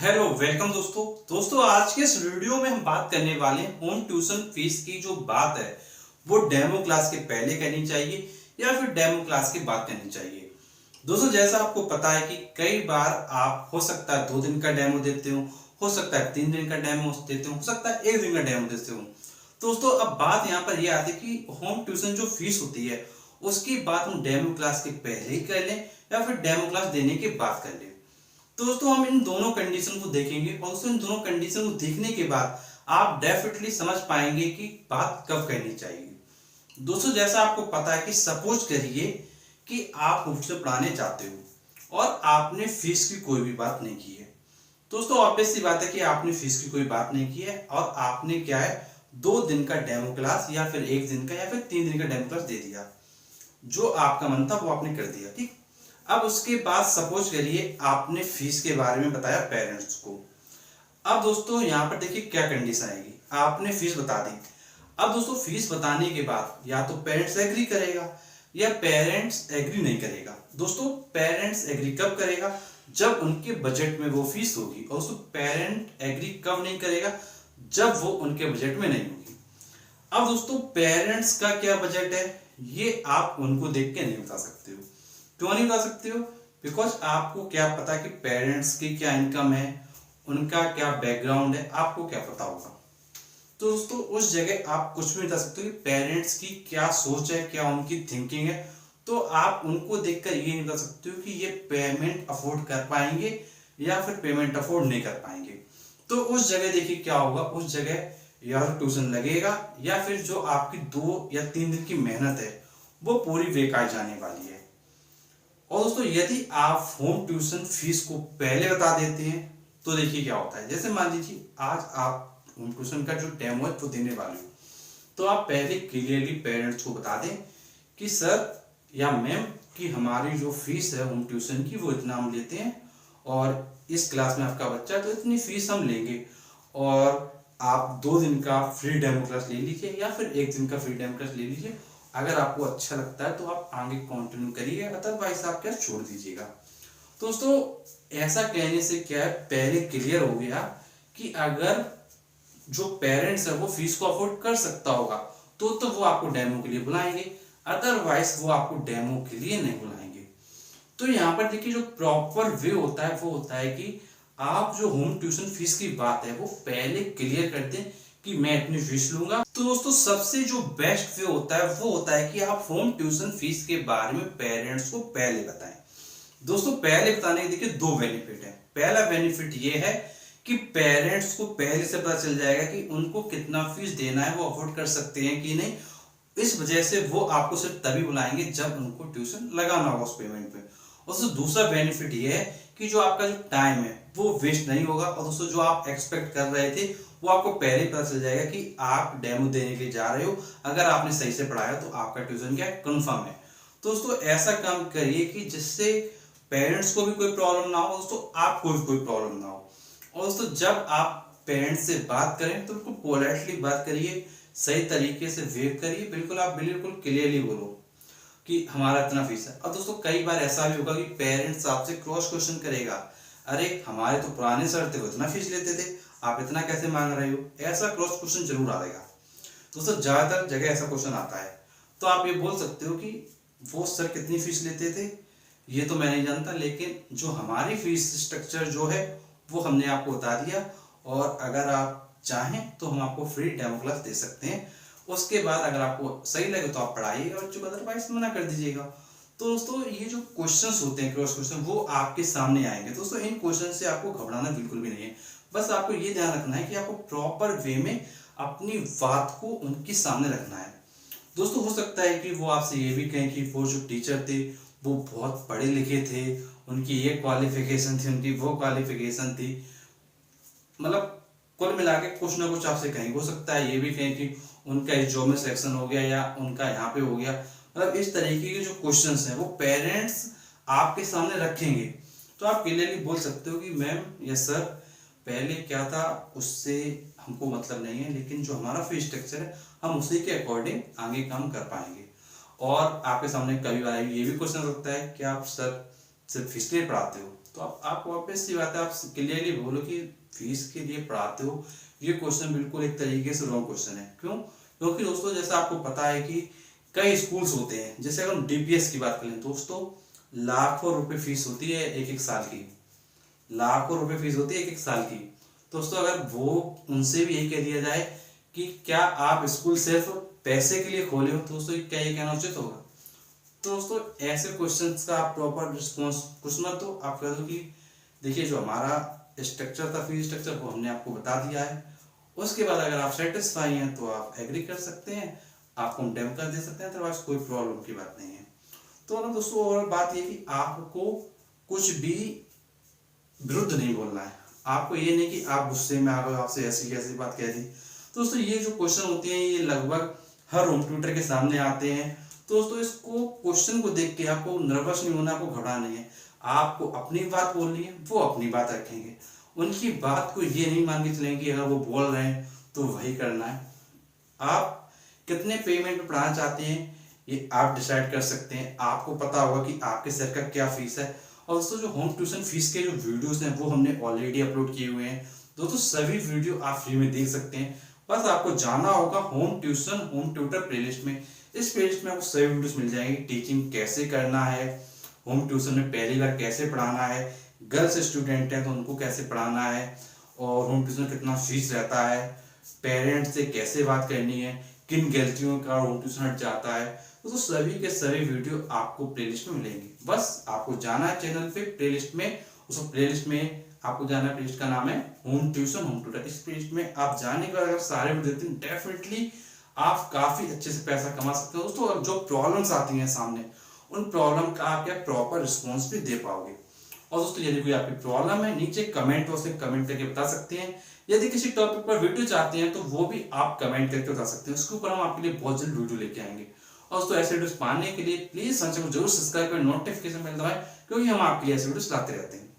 Hello welcome दोस्तों आज के इस वीडियो में हम बात करने वाले हैं होम ट्यूशन फीस की जो बात है वो डेमो क्लास के पहले करनी चाहिए या फिर डेमो क्लास के बाद करनी चाहिए। दोस्तों जैसा आपको पता है कि कई बार आप हो सकता है 2 दिन का डेमो देते हो सकता है 3 दिन का डेमो देते हो सकता है 1 दिन का डेमो देते हो। दोस्तों अब बात यहाँ पर यह आती है कि होम ट्यूशन जो फीस होती है उसकी बात हम डेमो क्लास के पहले ही कर लें या फिर डेमो क्लास देने के बाद कर लें। तो दोस्तों हम इन दोनों कंडीशन को देखेंगे और दोस्तों इन दोनों कंडीशन को देखने के बाद आप डेफिनेटली समझ पाएंगे कि बात कब करनी चाहिए। दोस्तों जैसा आपको पता है कि सपोज करिए कि आप मुझसे पढ़ाने चाहते हो और आपने फीस की कोई भी बात नहीं की है। दोस्तों ऑब्वियस सी बात है कि आपने फीस की कोई बात नहीं की है और आपने क्या है 2 दिन का डेमो क्लास या फिर 1 दिन का या फिर 3 दिन का डेमो क्लास दे दिया। जो आपका मन था वो आपने कर दिया, ठीक। अब उसके बाद सपोज करिए आपने फीस के बारे में बताया पेरेंट्स को। अब दोस्तों यहाँ पर देखिए क्या कंडीशन आएगी, आपने फीस बता दी। अब दोस्तों फीस बताने के बाद या तो पेरेंट्स एग्री करेगा या पेरेंट्स एग्री नहीं करेगा। दोस्तों पेरेंट्स एग्री कब करेगा, जब उनके बजट में वो फीस होगी। और दोस्तों पेरेंट एग्री कब नहीं करेगा, जब वो उनके बजट में नहीं होगी। अब दोस्तों पेरेंट्स का क्या बजट है ये आप उनको देख के नहीं बता सकते हो। क्यों नहीं बता सकते हो, बिकॉज आपको क्या पता कि पेरेंट्स की क्या इनकम है, उनका क्या बैकग्राउंड है, आपको क्या पता होगा। तो दोस्तों उस जगह आप कुछ भी नहीं बता सकते कि पेरेंट्स की क्या सोच है, क्या उनकी थिंकिंग है। तो आप उनको देखकर ये नहीं बता सकते हो कि ये पेमेंट अफोर्ड कर पाएंगे या फिर पेमेंट अफोर्ड नहीं कर पाएंगे। तो उस जगह देखिए क्या होगा, उस जगह या तो ट्यूशन लगेगा या फिर जो आपकी 2 या 3 दिन की मेहनत है वो पूरी बेकार जाने वाली है। और दोस्तों यदि आप होम ट्यूशन फीस को पहले बता देते हैं तो देखिए क्या होता है। जैसे मान लीजिए आज आप होम ट्यूशन का जो डेमो है वो देने वाले हो, तो आप पहले क्लियरली पेरेंट्स को बता दें कि सर या मैम कि हमारी जो फीस है होम ट्यूशन की वो इतना हम लेते हैं और इस क्लास में आपका बच्चा है तो इतनी फीस हम लेंगे। और आप 2 दिन का फ्री डेमो क्लास ले लीजिए या फिर 1 दिन का फ्री डेमो क्लास ले लीजिए। अगर आपको अच्छा लगता है तो आप आगे कंटिन्यू करिए, अदरवाइज आप क्या छोड़ दीजिएगा। दोस्तों ऐसा कहने से क्या है, पहले क्लियर हो गया कि अगर जो पेरेंट्स है वो फीस को अफोर्ड कर सकता होगा तो वो आपको डेमो के लिए बुलाएंगे, अदरवाइज वो आपको डेमो के लिए नहीं बुलाएंगे। तो यहाँ पर देखिए जो प्रॉपर वे होता है वो होता है कि आप जो होम ट्यूशन फीस की बात है वो पहले क्लियर कर दें कि मैं इतनी फीस लूंगा। तो दोस्तों सबसे जो बेस्ट वे होता है वो होता है कि आप होम ट्यूशन फीस के बारे में पेरेंट्स को पहले बताएं। दोस्तों पहले बताने के देखिए 2 बेनिफिट है। पहला बेनिफिट ये है कि पेरेंट्स को पहले से पता चल जाएगा कि उनको कितना फीस देना है, वो अफोर्ड कर सकते हैं कि नहीं। इस वजह से वो आपको सिर्फ तभी बुलाएंगे जब उनको ट्यूशन लगाना होगा उस पेमेंट पे। और दोस्तों दूसरा बेनिफिट ये है कि जो आपका जो टाइम है वो वेस्ट नहीं होगा। और दोस्तों जो आप एक्सपेक्ट कर रहे थे वो आपको पहले पता चल जाएगा कि आप डेमो देने के लिए जा रहे हो। अगर आपने सही से पढ़ाया तो आपका ट्यूशन क्या कंफर्म है। तो दोस्तों ऐसा काम करिए कि जिससे पेरेंट्स को भी कोई प्रॉब्लम ना हो, दोस्तों आपको भी कोई प्रॉब्लम ना हो। और दोस्तों जब आप पेरेंट्स से बात करें तो बिल्कुल पोलाइटली बात करिए, सही तरीके से वेव करिए, बिल्कुल आप बिल्कुल क्लियरली बोलो कि हमारा इतना फीस है। और दोस्तों कई बार ऐसा भी होगा कि पेरेंट्स आपसे क्रॉस क्वेश्चन करेगा, अरे हमारे तो पुराने सर थे वो इतना फीस लेते थे, आप इतना कैसे मांग रहे हो। ऐसा क्रॉस क्वेश्चन जरूर आएगा। दोस्तों ज्यादातर जगह ऐसा क्वेश्चन आता है तो आप ये बोल सकते हो कि वो सर कितनी फीस लेते थे ये तो मैं नहीं जानता, लेकिन जो हमारी फीस स्ट्रक्चर जो है वो हमने आपको बता दिया और अगर आप चाहें तो हम आपको फ्री डेमो क्लास दे सकते हैं। उसके बाद अगर आपको सही लगे तो आप पढ़ाइएगा बच्चों को, अदरवाइज मना कर दीजिएगा। तो दोस्तों ये जो क्वेश्चंस होते हैं क्रॉस क्वेश्चन वो आपके सामने आएंगे। दोस्तों इन क्वेश्चन से आपको घबराना बिल्कुल भी नहीं है। बस आपको ये ध्यान रखना है कि आपको प्रॉपर वे में अपनी बात को उनके सामने रखना है। दोस्तों हो सकता है कि वो आपसे ये भी कहें कि वो जो टीचर थे वो बहुत पढ़े लिखे थे, उनकी ये क्वालिफिकेशन थी, उनकी वो क्वालिफिकेशन थी, मतलब कुल मिला के कुछ ना कुछ आपसे कहेंगे। हो सकता है ये भी कहें कि उनका इस जॉब में सिलेक्शन हो गया या उनका यहाँ पे हो गया। मतलब इस तरीके के जो क्वेश्चंस हैं वो पेरेंट्स आपके सामने रखेंगे। तो आप क्लियरली बोल सकते हो कि मैम या सर पहले क्या था उससे हमको मतलब नहीं है, लेकिन जो हमारा फीस स्ट्रक्चर है हम उसी के अकॉर्डिंग आगे काम कर पाएंगे। और आपके सामने कभी बार ये भी क्वेश्चन रखता है कि आप सर सिर्फ फीस के लिए पढ़ाते हो, तो आप वापस सी बात है, आप क्लियरली बोलो कि फीस के लिए पढ़ाते हो, ये क्वेश्चन बिल्कुल एक तरीके से रॉन्ग क्वेश्चन है। क्यों? क्योंकि दोस्तों जैसा आपको पता है कि कई स्कूल्स होते हैं, जैसे अगर हम डीपीएस की बात करें दोस्तों, लाखों रुपए फीस होती है एक एक साल की, लाखों रुपए फीस होती है एक एक साल की। दोस्तों अगर वो उनसे भी यही कह दिया जाए कि क्या आप स्कूल सिर्फ पैसे के लिए खोले हो, तो दोस्तों क्या ये कहना उचित होगा? तो दोस्तों ऐसे क्वेश्चंस का आप प्रॉपर रिस्पॉन्स कुछ मत दो, आप कह दो कि देखिए जो हमारा स्ट्रक्चर था, फीस स्ट्रक्चर, वो हमने आपको बता दिया है। उसके बाद अगर आप सेटिस्फाई हैं तो आप एग्री कर सकते हैं, आपको हम डेमो कर दे सकते हैं, अदरवाइज कोई प्रॉब्लम की बात नहीं है। तो ना दोस्तों और बात ये कि आपको कुछ भी विरुद्ध नहीं बोलना है। आपको ये नहीं कि आप गुस्से में आ गए, आपसे ऐसी कैसी बात कह दी। तो दोस्तों ये जो क्वेश्चन होते हैं ये लगभग हर होम ट्यूटर के सामने आते हैं। तो दोस्तों इसको क्वेश्चन को देख के आपको नर्वस नहीं होना, आपको घबराना नहीं है। आपको अपनी बात बोलनी है, वो अपनी बात रखेंगे। उनकी बात को ये नहीं मान के चलेंगे अगर वो बोल रहे हैं तो वही करना है। आप कितने पेमेंट में पढ़ाना चाहते हैं ये आप डिसाइड कर सकते हैं। आपको पता होगा कि आपके सर का क्या फीस है। और दोस्तों जो होम ट्यूशन फीस के जो वीडियोस हैं वो हमने ऑलरेडी अपलोड किए हुए हैं। दोस्तों सभी वीडियो आप फ्री में देख सकते हैं। बस आपको जाना होगा home tuition home tutor playlist में। इस प्लेलिस्ट में आपको सभी वीडियोस मिल जाएंगे। टीचिंग कैसे करना है, होम ट्यूशन में पहली बार कैसे पढ़ाना है, गर्ल्स स्टूडेंट है तो उनको कैसे पढ़ाना है, और होम ट्यूशन कितना फीस रहता है, पेरेंट्स से कैसे बात करनी है, किन गलतियों का होम ट्यूशन हट जाता है। तो सभी के सभी वीडियो आपको प्लेलिस्ट में मिलेंगे। बस आपको जाना है चैनल पे, प्लेलिस्ट में, उस प्लेलिस्ट में आपको जाना है। प्लेलिस्ट का नाम है होम ट्यूशन होम ट्यूटर। इस प्लेलिस्ट में आप जाने के बाद अगर सारे वीडियो देखते हैं डेफिनेटली आप काफी अच्छे से पैसा कमा सकते हो दोस्तों। और जो प्रॉब्लम्स आती हैं सामने, उन प्रॉब्लम का आप क्या प्रॉपर रिस्पॉन्स भी दे पाओगे। और दोस्तों यदि कोई आपकी प्रॉब्लम है नीचे कमेंट बॉक्स में कमेंट करके बता सकते हैं। यदि किसी टॉपिक पर वीडियो चाहते हैं तो वो भी आप कमेंट करके बता सकते हैं, उसके ऊपर हम आपके लिए बहुत जल्द वीडियो लेके आएंगे। और दोस्तों ऐसे वीडियोस पाने के लिए प्लीज चैनल को जरूर सब्सक्राइब करें, नोटिफिकेशन बेल दबाएं, क्योंकि हम आपके लिए ऐसे वीडियोस लाते रहते हैं।